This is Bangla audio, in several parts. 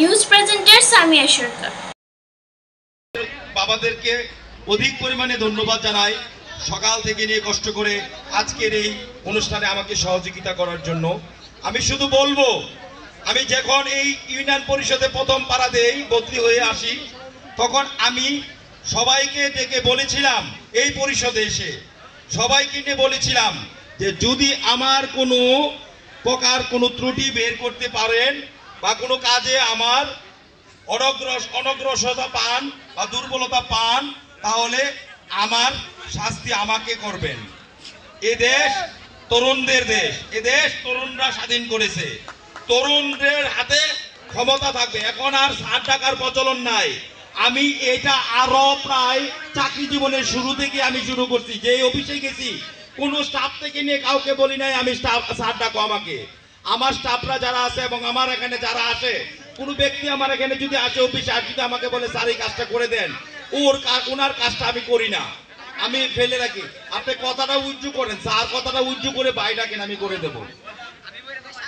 নিউজ প্রেজেন্টার সামিয়া সরকার। বাবাদেরকে অধিক পরিমাণে ধন্যবাদ জানাই সকাল থেকে নিয়ে কষ্ট করে আজকের এই অনুষ্ঠানে আমাকে সহযোগিতা করার জন্য। আমি শুধু বলবো, আমি যখন এই ইউনিয়ন পরিষদে প্রথম পাড়াতেই বদলি হয়ে আসি, তখন আমি সবাইকে ডেকে বলেছিলাম, এই পরিষদে এসে সবাইকে নিয়ে বলেছিলাম যে যদি আমার কোনো প্রকার কোনো ত্রুটি বের করতে পারেন বা কোনো কাজে আমার অনগ্রসরতা পান বা দুর্বলতা পান, তাহলে আমার শাস্তি আমাকে করবেন। এ দেশ তরুণদের দেশ, এ দেশ তরুণরা স্বাধীন করেছে, তরুণদের হাতে ক্ষমতা থাকবে। এখন আর ষাট টাকার প্রচলন নাই। আমি এটা আরো প্রায় চাকরি জীবনের শুরু থেকে আমি শুরু করছি। যে অফিসে গেছি কোনো স্টাফ থেকে নিয়ে কাউকে বলি নাই আমি ষাট ডাকো আমাকে। আমার স্টাফরা যারা আছে এবং আমার এখানে যারা আসে, কোনো ব্যক্তি আমার এখানে যদি আসে অফিসে আর যদি আমাকে বলে স্যার এই কাজটা করে দেন, ওনার কাজটা আমি করি না, আমি ফেলে রাখি। আপনি কথাটা উজ্জু করেন, স্যার কথাটা উজ্জু করে ভাই ডাকেন, আমি করে দেব।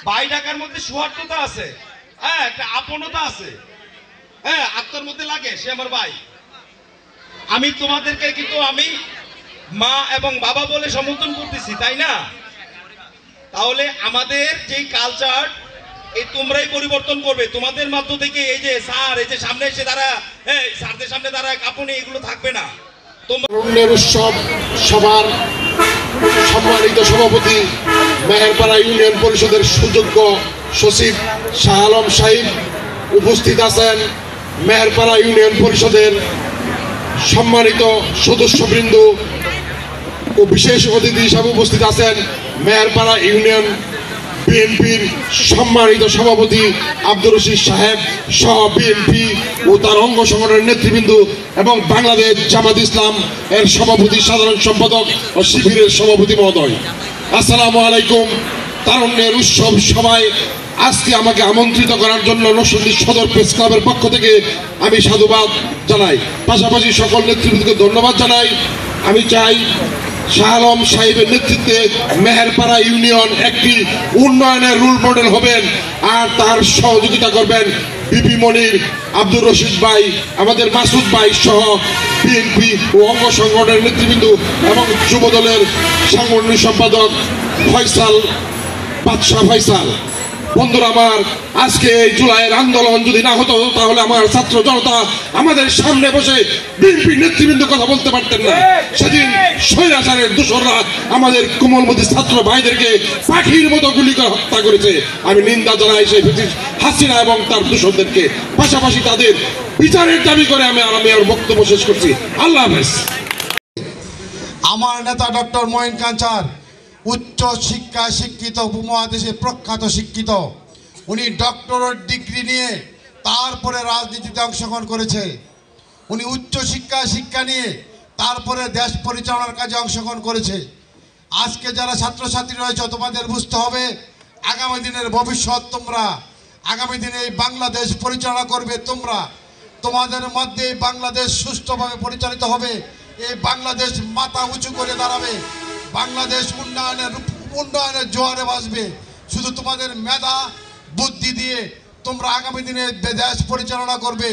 ভাই ডাকার মধ্যে সুয়ার্থতা আছে, হ্যাঁ, একটা আপনতা আছে, হ্যাঁ, আত্মার মধ্যে লাগে সে আমার ভাই। আমি তোমাদেরকে কিন্তু আমি মা এবং বাবা বলে সমর্থন করতেছি, তাই না? তাহলে আমাদের যেই কালচার এই তোমরাই পরিবর্তন করবে। তোমাদের মধ্য থেকে এই যে স্যার এই যে সামনে এসে দাঁড়া, হ্যাঁ, স্যারদের সামনে দাঁড়া কাঁপুনি, এগুলো থাকবে না। তরুণের উৎসব সভার সম্মানিত সভাপতি মেহেরপাড়া ইউনিয়ন পরিষদের সুযোগ্য সচিব শাহ আলম সাহিব উপস্থিত আছেন। মেহেরপাড়া ইউনিয়ন পরিষদের সম্মানিত সদস্যবৃন্দ ও বিশেষ অতিথি হিসাবে উপস্থিত আছেন মেহেরপাড়া ইউনিয়ন বিএনপির সম্মানিত সভাপতি আব্দুর রশিদ সাহেব সহ বিএনপি ও তার অঙ্গ সংগঠনের নেতৃবৃন্দ এবং বাংলাদেশ জামাত ইসলাম এর সভাপতি সাধারণ সম্পাদক ও শিবিরের সভাপতি মহোদয়, আসসালামু আলাইকুম। তারুণ্যের উৎসব সভায় আজকে আমাকে আমন্ত্রিত করার জন্য নরসিংদী সদর প্রেস ক্লাবের পক্ষ থেকে আমি সাধুবাদ জানাই, পাশাপাশি সকল নেতৃবৃন্দকে ধন্যবাদ জানাই। আমি চাই শাহ আলম সাহেবের নেতৃত্বে মেহেরপাড়া ইউনিয়ন একটি উন্নয়নের রোল মডেল হবেন, আর তার সহযোগিতা করবেন বিপি মনির, আব্দুর রশিদ ভাই, আমাদের মাসুদ ভাই সহ বিএনপি ও অঙ্গ সংগঠনের নেতৃবৃন্দ এবং যুবদলের সাংগঠনিক সম্পাদক ফয়সাল বাদশাহ ফয়সাল। বন্ধুরা আমার, আজকে এই জুলাইয়ের আন্দোলন যদি না হতো তাহলে আমার ছাত্র জনতা আমাদের সামনে বসে বিএনপি নেতৃবৃন্দ কথা বলতে পারতেন না। সেদিন স্বৈরাচারের দোসররা আমাদের কোমলমতি ছাত্র ভাইদেরকে পাখির মতো গুলি করে হত্যা করেছে। আমি নিন্দা জানাই সেই হাসিনা এবং তার দোসরদেরকে, পাশাপাশি তাদের বিচারের দাবি করে আমি আর বক্তব্য শেষ করছি। আল্লাহ হাফেজ। আমার নেতা ডক্টর মঈন খান স্যার উচ্চ শিক্ষায় শিক্ষিত, উপমহাদেশে প্রখ্যাত শিক্ষিত। উনি ডক্টরেট ডিগ্রি নিয়ে তারপরে রাজনীতিতে অংশগ্রহণ করেছে। উনি উচ্চ শিক্ষায় শিক্ষা নিয়ে তারপরে দেশ পরিচালনার কাজে অংশগ্রহণ করেছে। আজকে যারা ছাত্রছাত্রী রয়েছে তোমাদের বুঝতে হবে আগামী দিনের ভবিষ্যৎ তোমরা, আগামী দিনে এই বাংলাদেশ পরিচালনা করবে তোমরা। তোমাদের মধ্যে বাংলাদেশ সুষ্ঠুভাবে পরিচালিত হবে, এই বাংলাদেশ মাথা উঁচু করে দাঁড়াবে, বাংলাদেশ উন্নয়নের জোয়ারে বাসবে। শুধু তোমাদের মেধা বুদ্ধি দিয়ে তোমরা আগামী দিনে দেশ পরিচালনা করবে।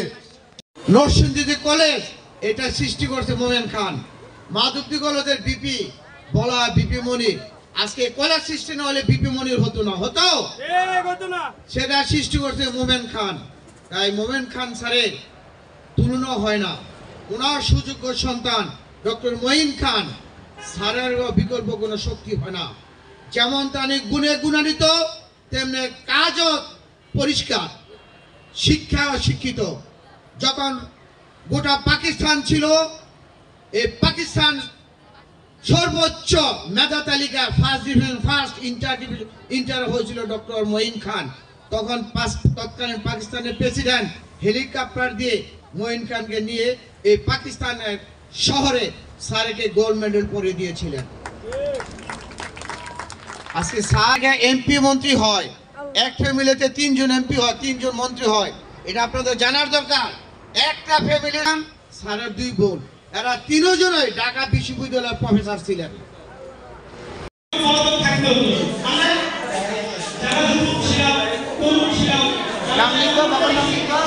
নরসিংদী কলেজ এটা সৃষ্টি করছে মোমেন খান, মাধবদী কলেজের বিপি বলা বিপি মনির। আজকে কলেজ সৃষ্টি না হলে বিপি মনির হতো না, সেটা সৃষ্টি করছে মোমেন খান। তাই মোমেন খান স্যারের তুলনা হয় না। ওনার সুযোগ্য সন্তান ডক্টর মঈন খান স্যারের বিকল্প কোনো শক্তি হয় না। যেমন তিনি গুণে গুণান্বিত, তেমনি কাজও পরিষ্কার, শিক্ষা শিক্ষিত। যখন গোটা পাকিস্তান ছিল, এই পাকিস্তান সর্বোচ্চ মেধা তালিকা ফার্স্ট ইন্টার হয়েছিল ডক্টর মঈন খান। তখন তৎকালীন পাকিস্তানের প্রেসিডেন্ট হেলিকপ্টার দিয়ে মঈন খানকে নিয়ে এই পাকিস্তানের শহরে স্যারকে গোল্ড মেডেল পরিয়ে দিয়েছিলেন। আজকে স্যার এমপি মন্ত্রী হয়, এক ফ্যামিলিতে 3 জন এমপি হয়, 3 জন মন্ত্রী হয়, এটা আপনাদের জানার দরকার। একটা ফ্যামিলির স্যারের 2 বোন, এরা 3 জনই ঢাকা বিশ্ববিদ্যালয়ের প্রফেসর ছিলেন। নাম লিখো, বাবার নাম লিখো।